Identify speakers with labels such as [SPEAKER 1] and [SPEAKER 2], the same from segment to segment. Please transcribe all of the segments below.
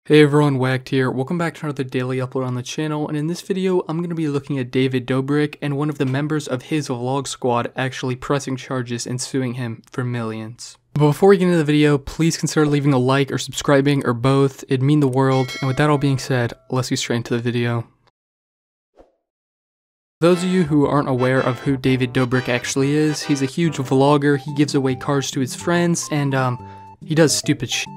[SPEAKER 1] Hey everyone, waccd here. Welcome back to another daily upload on the channel, and in this video, I'm going to be looking at David Dobrik and one of the members of his vlog squad actually pressing charges and suing him for millions. But before we get into the video, please consider leaving a like or subscribing or both. It'd mean the world, and with that all being said, let's get straight into the video. Those of you who aren't aware of who David Dobrik actually is, he's a huge vlogger, he gives away cars to his friends, and he does stupid shit.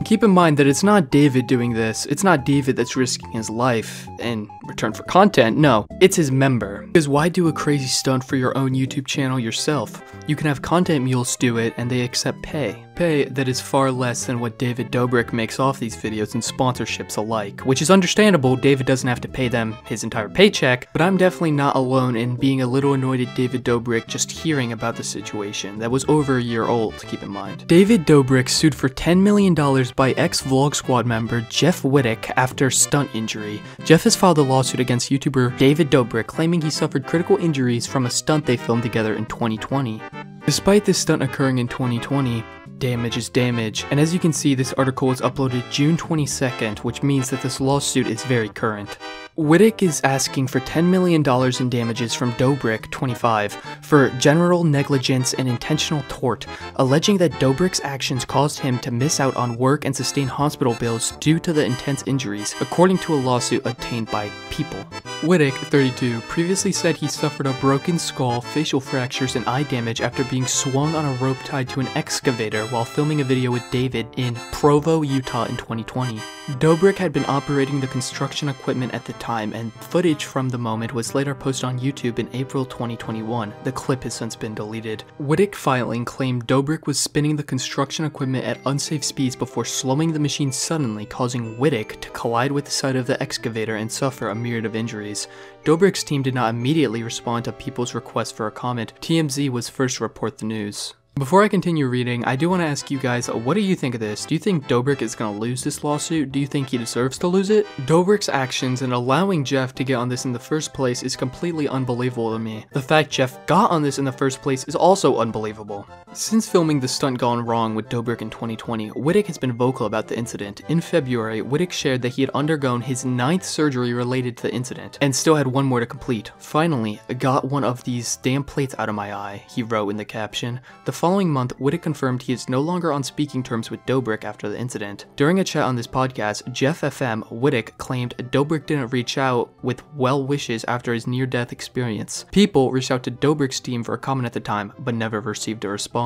[SPEAKER 1] Keep in mind that it's not David doing this, it's not David that's risking his life in return for content, no, it's his member. Because why do a crazy stunt for your own YouTube channel yourself? You can have content mules do it and they accept pay. Pay that is far less than what David Dobrik makes off these videos and sponsorships alike, which is understandable. David doesn't have to pay them his entire paycheck, but I'm definitely not alone in being a little annoyed at David Dobrik just hearing about the situation that was over a year old, keep in mind. David Dobrik sued for $10 million by ex-Vlog Squad member Jeff Wittek after stunt injury. Jeff has filed a lawsuit against YouTuber David Dobrik claiming he suffered critical injuries from a stunt they filmed together in 2020. Despite this stunt occurring in 2020, damage is damage, and as you can see, this article was uploaded June 22nd, which means that this lawsuit is very current. Wittek is asking for $10 million in damages from Dobrick, 25, for general negligence and intentional tort, alleging that Dobrick's actions caused him to miss out on work and sustain hospital bills due to the intense injuries, according to a lawsuit obtained by People. Wittek, 32, previously said he suffered a broken skull, facial fractures, and eye damage after being swung on a rope tied to an excavator while filming a video with David in Provo, Utah in 2020. Dobrick had been operating the construction equipment at the time, and footage from the moment was later posted on YouTube in April 2021. The clip has since been deleted. Wittek filing claimed Dobrick was spinning the construction equipment at unsafe speeds before slowing the machine suddenly, causing Wittek to collide with the side of the excavator and suffer a myriad of injuries. Dobrick's team did not immediately respond to People's request for a comment. TMZ was first to report the news. Before I continue reading, I do want to ask you guys, what do you think of this? Do you think Dobrick is going to lose this lawsuit? Do you think he deserves to lose it? Dobrick's actions in allowing Jeff to get on this in the first place is completely unbelievable to me. The fact Jeff got on this in the first place is also unbelievable. Since filming the stunt gone wrong with Dobrick in 2020, Wittek has been vocal about the incident. In February, Wittek shared that he had undergone his 9th surgery related to the incident, and still had one more to complete. Finally, got one of these damn plates out of my eye, he wrote in the caption. The following month, Wittek confirmed he is no longer on speaking terms with Dobrick after the incident. During a chat on this podcast, Jeff FM, Wittek claimed Dobrick didn't reach out with well wishes after his near-death experience. People reached out to Dobrick's team for a comment at the time, but never received a response.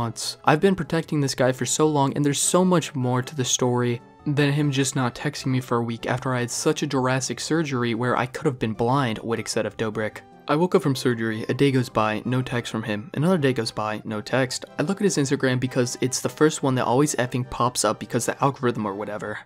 [SPEAKER 1] I've been protecting this guy for so long, and there's so much more to the story than him just not texting me for a week after I had such a drastic surgery where I could have been blind, Wittek said of Dobrick. I woke up from surgery, a day goes by, no text from him, another day goes by, no text. I look at his Instagram because it's the first one that always effing pops up because the algorithm or whatever.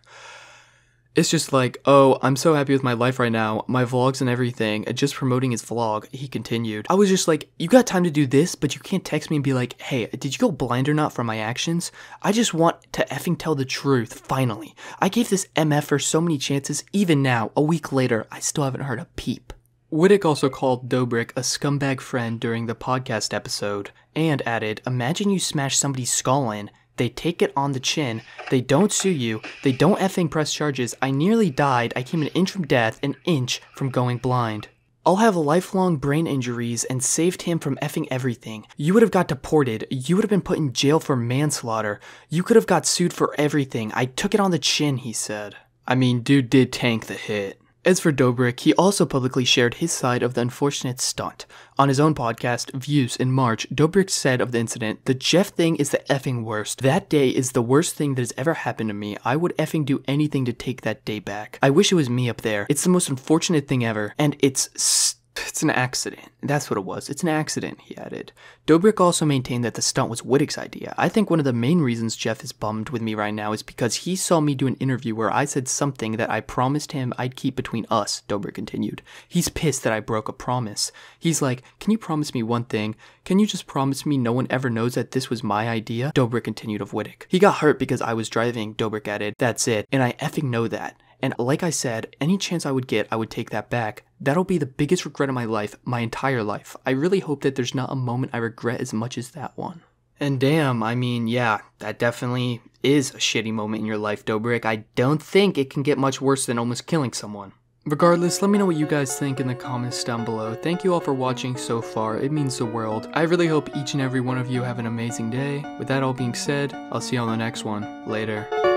[SPEAKER 1] It's just like, oh, I'm so happy with my life right now, my vlogs and everything, just promoting his vlog, he continued. I was just like, you got time to do this, but you can't text me and be like, hey, did you go blind or not from my actions? I just want to effing tell the truth, finally. I gave this MFer so many chances, even now, a week later, I still haven't heard a peep. Wittek also called Dobrick a scumbag friend during the podcast episode, and added, imagine you smash somebody's skull in, they take it on the chin, they don't sue you, they don't effing press charges, I nearly died, I came an inch from death, an inch from going blind. I'll have lifelong brain injuries and saved him from effing everything. You would have got deported, you would have been put in jail for manslaughter, you could have got sued for everything, I took it on the chin, he said. I mean, dude did tank the hit. As for Dobrick, he also publicly shared his side of the unfortunate stunt. On his own podcast, Views, in March, Dobrick said of the incident, the Jeff thing is the effing worst. That day is the worst thing that has ever happened to me. I would effing do anything to take that day back. I wish it was me up there. It's the most unfortunate thing ever, and it's an accident. That's what it was. It's an accident, he added. Dobrick also maintained that the stunt was Wittek's idea. I think one of the main reasons Jeff is bummed with me right now is because he saw me do an interview where I said something that I promised him I'd keep between us, Dobrick continued. He's pissed that I broke a promise. He's like, can you promise me one thing? Can you just promise me no one ever knows that this was my idea? Dobrick continued of Wittek. He got hurt because I was driving, Dobrick added. That's it, and I effing know that. And like I said, any chance I would get, I would take that back. That'll be the biggest regret of my life, my entire life. I really hope that there's not a moment I regret as much as that one. And damn, I mean, yeah, that definitely is a shitty moment in your life, Dobrick. I don't think it can get much worse than almost killing someone. Regardless, let me know what you guys think in the comments down below. Thank you all for watching so far, it means the world. I really hope each and every one of you have an amazing day. With that all being said, I'll see you on the next one. Later.